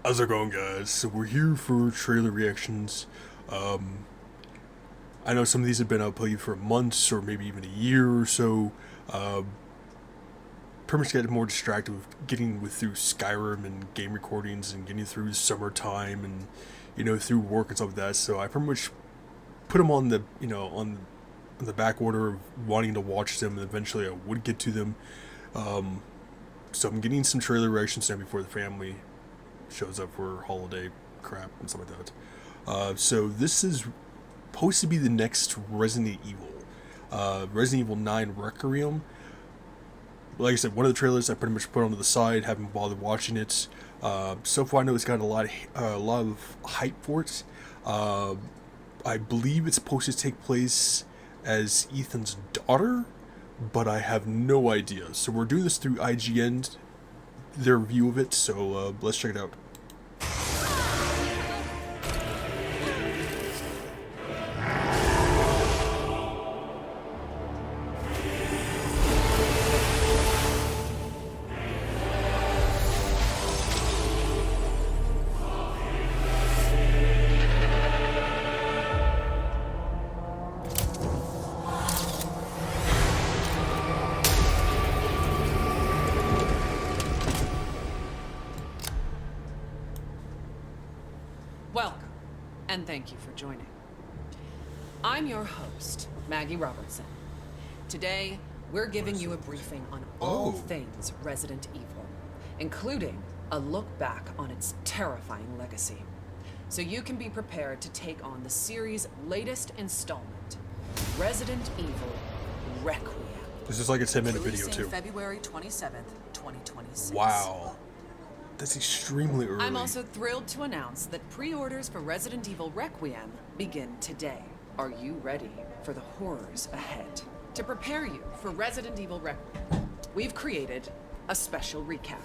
How's it going, guys? So we're here for trailer reactions. Um, I know some of these have been uploaded for months or maybe even a year or so. Pretty much getting more distracted with getting through Skyrim and game recordings and getting through summertime and through work and stuff like that. So I pretty much put them on the on the back order of wanting to watch them, and eventually I would get to them. Um, so I'm getting some trailer reactions now before the family shows up for holiday crap and stuff like that. So this is supposed to be the next Resident Evil. Resident Evil 9 Requiem. Like I said, one of the trailers I pretty much put onto the side, haven't bothered watching it. So far, I know it's got a lot of hype for it. Uh, I believe it's supposed to take place as Ethan's daughter, but I have no idea. So we're doing this through IGN, their view of it. So let's check it out. Welcome, and thank you for joining. I'm your host, Maggie Robertson. Today, we're giving you a briefing on all things Resident Evil, including a look back on its terrifying legacy, so you can be prepared to take on the series' latest installment, Resident Evil Requiem. This is like a 10-minute video Releasing too. February 27th, 2026. Wow. That's extremely early. I'm also thrilled to announce that pre-orders for Resident Evil Requiem begin today. Are you ready for the horrors ahead? To prepare you for Resident Evil Requiem, we've created a special recap.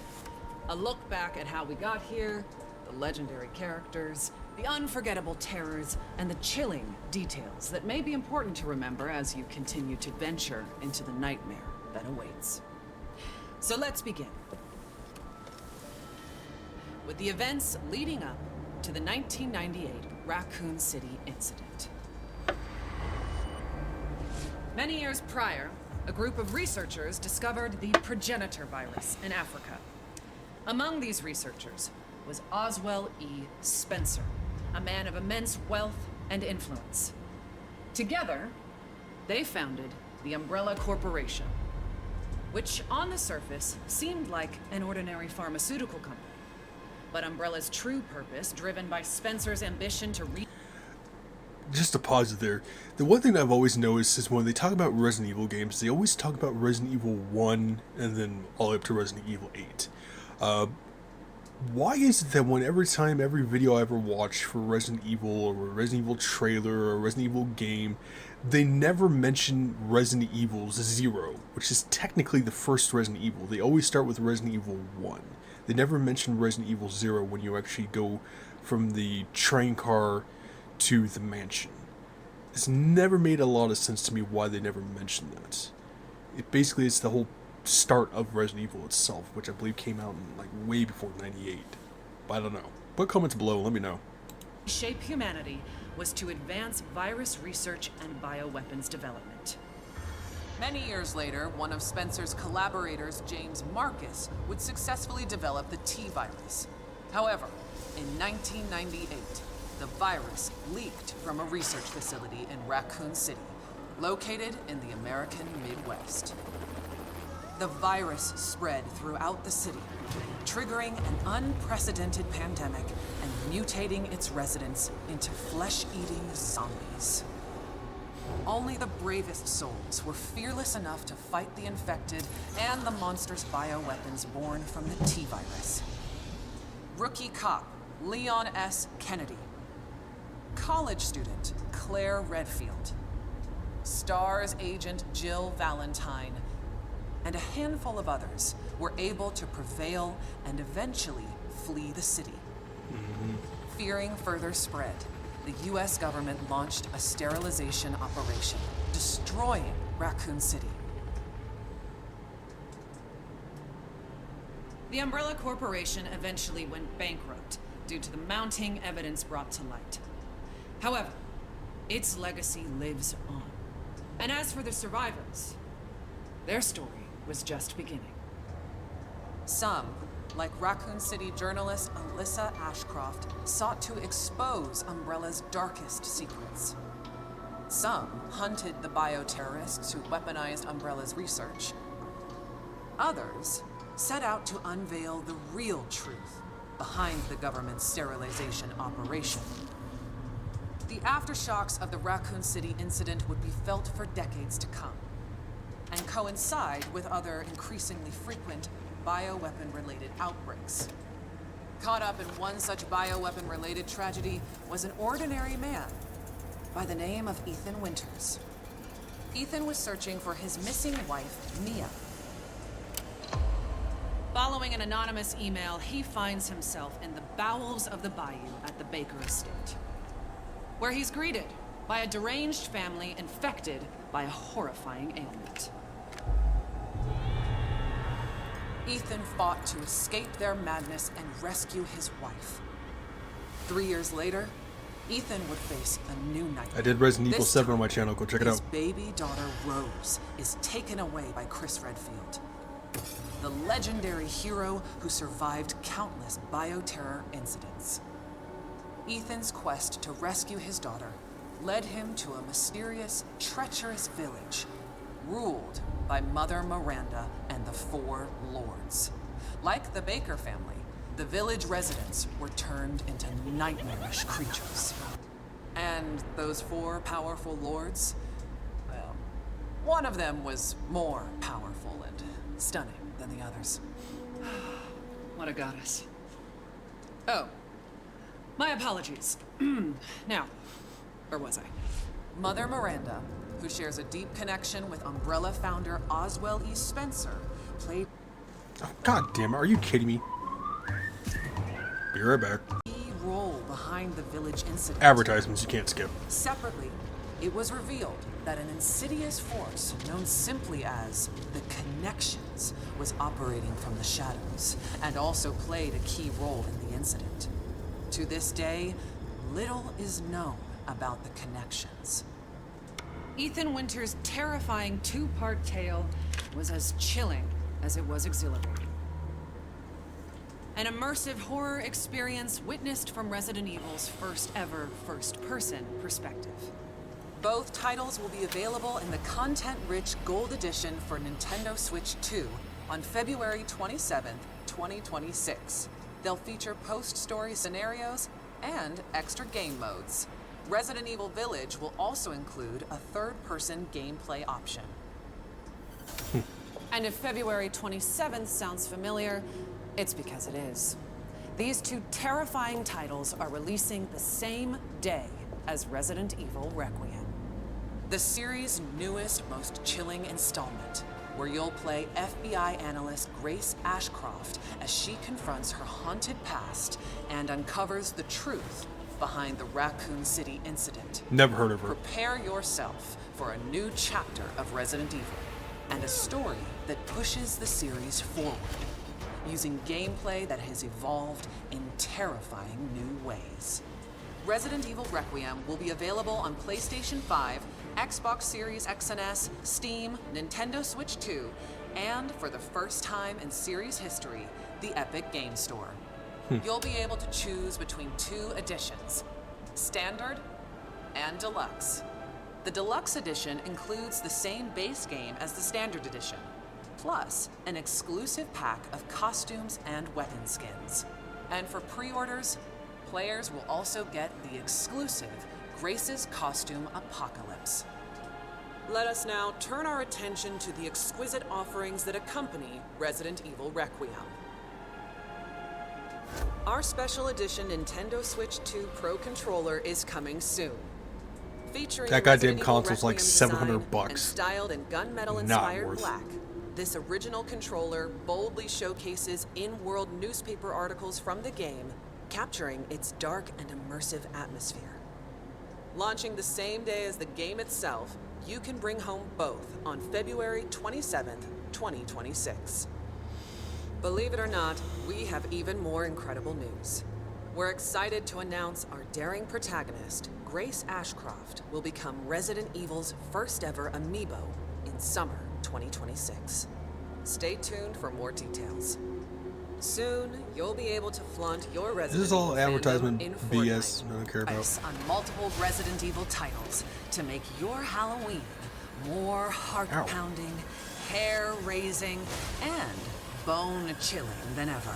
A look back at how we got here, the legendary characters, the unforgettable terrors, and the chilling details that may be important to remember as you continue to venture into the nightmare that awaits. So let's begin with the events leading up to the 1998 Raccoon City incident. Many years prior, a group of researchers discovered the progenitor virus in Africa. Among these researchers was Oswell E. Spencer, a man of immense wealth and influence. Together, they founded the Umbrella Corporation, which on the surface seemed like an ordinary pharmaceutical company. But Umbrella's true purpose, driven by Spencer's ambition to Just to pause it there, the one thing that I've always noticed is when they talk about Resident Evil games, they always talk about Resident Evil 1 and then all the way up to Resident Evil 8. Why is it that every video I ever watch for Resident Evil or a Resident Evil trailer or a Resident Evil game, they never mention Resident Evil 0, which is technically the first Resident Evil. They always start with Resident Evil 1. They never mention Resident Evil 0 when you actually go from the train car to the mansion. It's never made a lot of sense to me why they never mentioned that. It's the whole start of Resident Evil itself, which I believe came out in like way before '98. But I don't know. Put comments below, let me know. shape humanity was to advance virus research and bioweapons development. Many years later, one of Spencer's collaborators, James Marcus, would successfully develop the T-virus. However, in 1998, the virus leaked from a research facility in Raccoon City, located in the American Midwest. The virus spread throughout the city, triggering an unprecedented pandemic and mutating its residents into flesh-eating zombies. Only the bravest souls were fearless enough to fight the infected and the monstrous bioweapons born from the T-virus. Rookie cop Leon S. Kennedy. College student Claire Redfield. STARS agent Jill Valentine. And a handful of others were able to prevail and eventually flee the city. Fearing further spread, the U.S. government launched a sterilization operation, destroying Raccoon City. The Umbrella Corporation eventually went bankrupt due to the mounting evidence brought to light. However, its legacy lives on. And as for the survivors, their story was just beginning. Some, like Raccoon City journalist Alyssa Ashcroft, sought to expose Umbrella's darkest secrets. Some hunted the bioterrorists who weaponized Umbrella's research. Others set out to unveil the real truth behind the government's sterilization operation. The aftershocks of the Raccoon City incident would be felt for decades to come, and coincide with other increasingly frequent bioweapon-related outbreaks. Caught up in one such bioweapon-related tragedy was an ordinary man by the name of Ethan Winters. Ethan was searching for his missing wife, Mia. Following an anonymous email, he finds himself in the bowels of the bayou at the Baker estate, where he's greeted by a deranged family infected by a horrifying ailment. Ethan fought to escape their madness and rescue his wife. 3 years later, Ethan would face a new nightmare. I did Resident Evil 7 on my channel. Go check it out. His baby daughter, Rose, is taken away by Chris Redfield, the legendary hero who survived countless bioterror incidents. Ethan's quest to rescue his daughter led him to a mysterious, treacherous village ruled by Mother Miranda and the Four Lords. Like the Baker family, the village residents were turned into nightmarish creatures. And those four powerful lords, well, one of them was more powerful and stunning than the others. What a goddess. Oh, my apologies. Now, where was I? Mother Miranda, who shares a deep connection with Umbrella founder Oswell E. Spencer, played Oh, God damn it. Are you kidding me? Be right back. a key role behind the village incident. Advertisements you can't skip. Separately, it was revealed that an insidious force known simply as the Connections was operating from the shadows and also played a key role in the incident. To this day, little is known about the Connections. Ethan Winters' terrifying two-part tale was as chilling as it was exhilarating. An immersive horror experience witnessed from Resident Evil's first ever first-person perspective. Both titles will be available in the content-rich Gold Edition for Nintendo Switch 2 on February 27th, 2026. They'll feature post-story scenarios and extra game modes. Resident Evil Village will also include a third-person gameplay option. And if February 27th sounds familiar, it's because it is. These two terrifying titles are releasing the same day as Resident Evil Requiem, the series' newest, most chilling installment, where you'll play FBI analyst Grace Ashcroft as she confronts her haunted past and uncovers the truth behind the Raccoon City incident. Never heard of her. Prepare yourself for a new chapter of Resident Evil and a story that pushes the series forward, using gameplay that has evolved in terrifying new ways. Resident Evil Requiem will be available on PlayStation 5, Xbox Series X and S, Steam, Nintendo Switch 2, and for the first time in series history, the Epic Game Store. You'll be able to choose between two editions, Standard and Deluxe. The Deluxe Edition includes the same base game as the Standard Edition, plus an exclusive pack of costumes and weapon skins. And for pre-orders, players will also get the exclusive Grace's Costume Apocalypse. Let us now turn our attention to the exquisite offerings that accompany Resident Evil Requiem. Our special edition Nintendo Switch 2 Pro controller is coming soon. Featuring That goddamn Resident Evil console's like Requiem $700 design and styled in gunmetal Not inspired worth. black. This original controller boldly showcases in-world newspaper articles from the game, capturing its dark and immersive atmosphere. Launching the same day as the game itself, you can bring home both on February 27th, 2026. Believe it or not, we have even more incredible news. We're excited to announce our daring protagonist, Grace Ashcroft, will become Resident Evil's first ever amiibo in summer 2026. Stay tuned for more details. Soon, you'll be able to flaunt your Resident This is all Evil advertisement fandom in BS. Fortnite. I don't care about. Price on multiple Resident Evil titles to make your Halloween more heart-pounding, hair-raising, and bone-chilling than ever.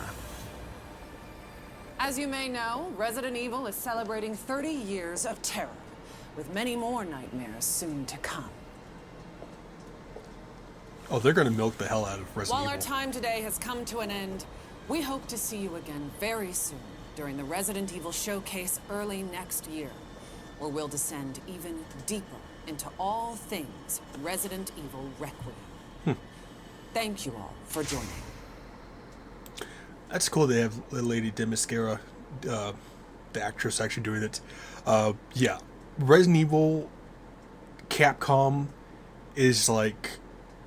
As you may know, Resident Evil is celebrating 30 years of terror, with many more nightmares soon to come. Oh, they're gonna milk the hell out of Resident While Evil. our time today has come to an end, we hope to see you again very soon during the Resident Evil Showcase early next year, where we'll descend even deeper into all things Resident Evil Requiem. Thank you all for joining. That's cool. They have Lady Demascara, the actress, actually doing it. Yeah, Resident Evil, Capcom is like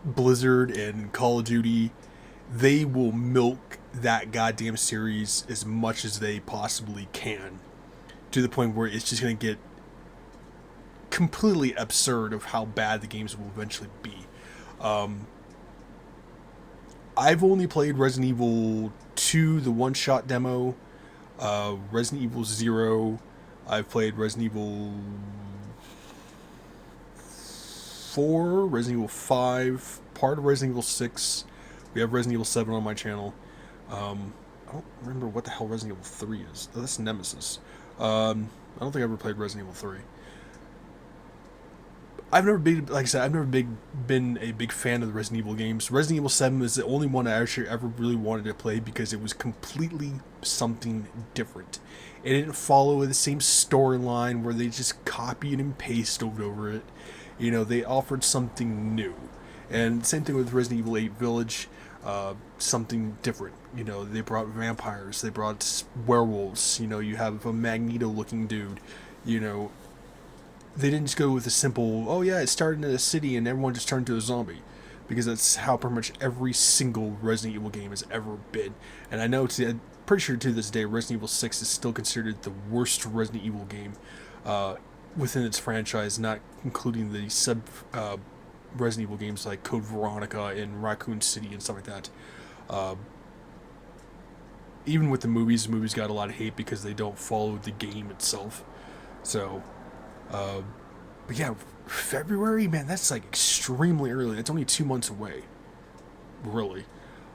Blizzard and Call of Duty. They will milk that goddamn series as much as they possibly can, to the point where it's just going to get completely absurd of how bad the games will eventually be. I've only played Resident Evil 2, the one-shot demo, Resident Evil 0. I've played Resident Evil 4, Resident Evil 5, part of Resident Evil 6. We have Resident Evil 7 on my channel. I don't remember what the hell Resident Evil 3 is. Oh, that's Nemesis. I don't think I ever played Resident Evil 3. I've never been, like I said, I've never been a big fan of the Resident Evil games. Resident Evil 7 is the only one I actually ever really wanted to play because it was completely something different. It didn't follow the same storyline where they just copied and pasted over it. You know, they offered something new. And same thing with Resident Evil 8 Village, something different. You know, they brought vampires, they brought werewolves, you know, you have a Magneto-looking dude, you know. They didn't just go with a simple, oh yeah, it started in a city and everyone just turned to a zombie. Because that's how pretty much every single Resident Evil game has ever been. And I know, I'm pretty sure to this day, Resident Evil 6 is still considered the worst Resident Evil game within its franchise, not including the sub Resident Evil games like Code Veronica and Raccoon City and stuff like that. Even with the movies got a lot of hate because they don't follow the game itself. So... but yeah, February, man, that's like extremely early. It's only 2 months away, really.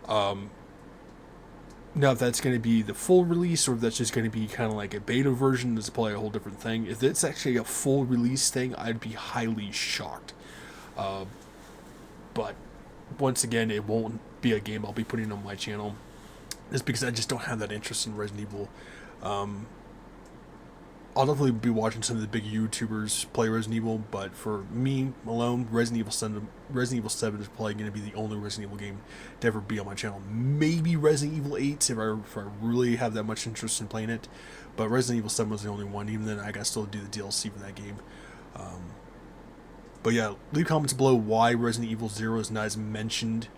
Now, if that's going to be the full release or if that's just going to be kind of like a beta version, that's probably a whole different thing. If it's actually a full release thing, I'd be highly shocked. But once again, it won't be a game I'll be putting on my channel. Just because I just don't have that interest in Resident Evil. I'll definitely be watching some of the big YouTubers play Resident Evil, but for me alone, Resident Evil 7 is probably going to be the only Resident Evil game to ever be on my channel. Maybe Resident Evil 8 if I really have that much interest in playing it, but Resident Evil 7 was the only one. Even then, I got to still do the DLC for that game. But yeah, leave comments below why Resident Evil 0 is not as mentioned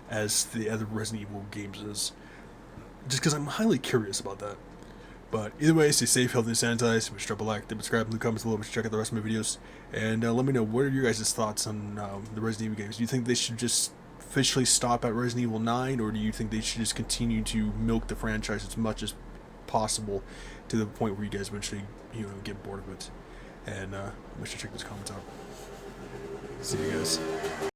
as the other Resident Evil games is. Just because I'm highly curious about that. But either way, stay safe, healthy, and sanitized. Make sure to drop a like, subscribe in the comments below, check out the rest of my videos. And let me know, what are your guys' thoughts on the Resident Evil games? Do you think they should just officially stop at Resident Evil 9, or do you think they should just continue to milk the franchise as much as possible to the point where you guys eventually, get bored of it? And make sure to check those comments out. See you guys.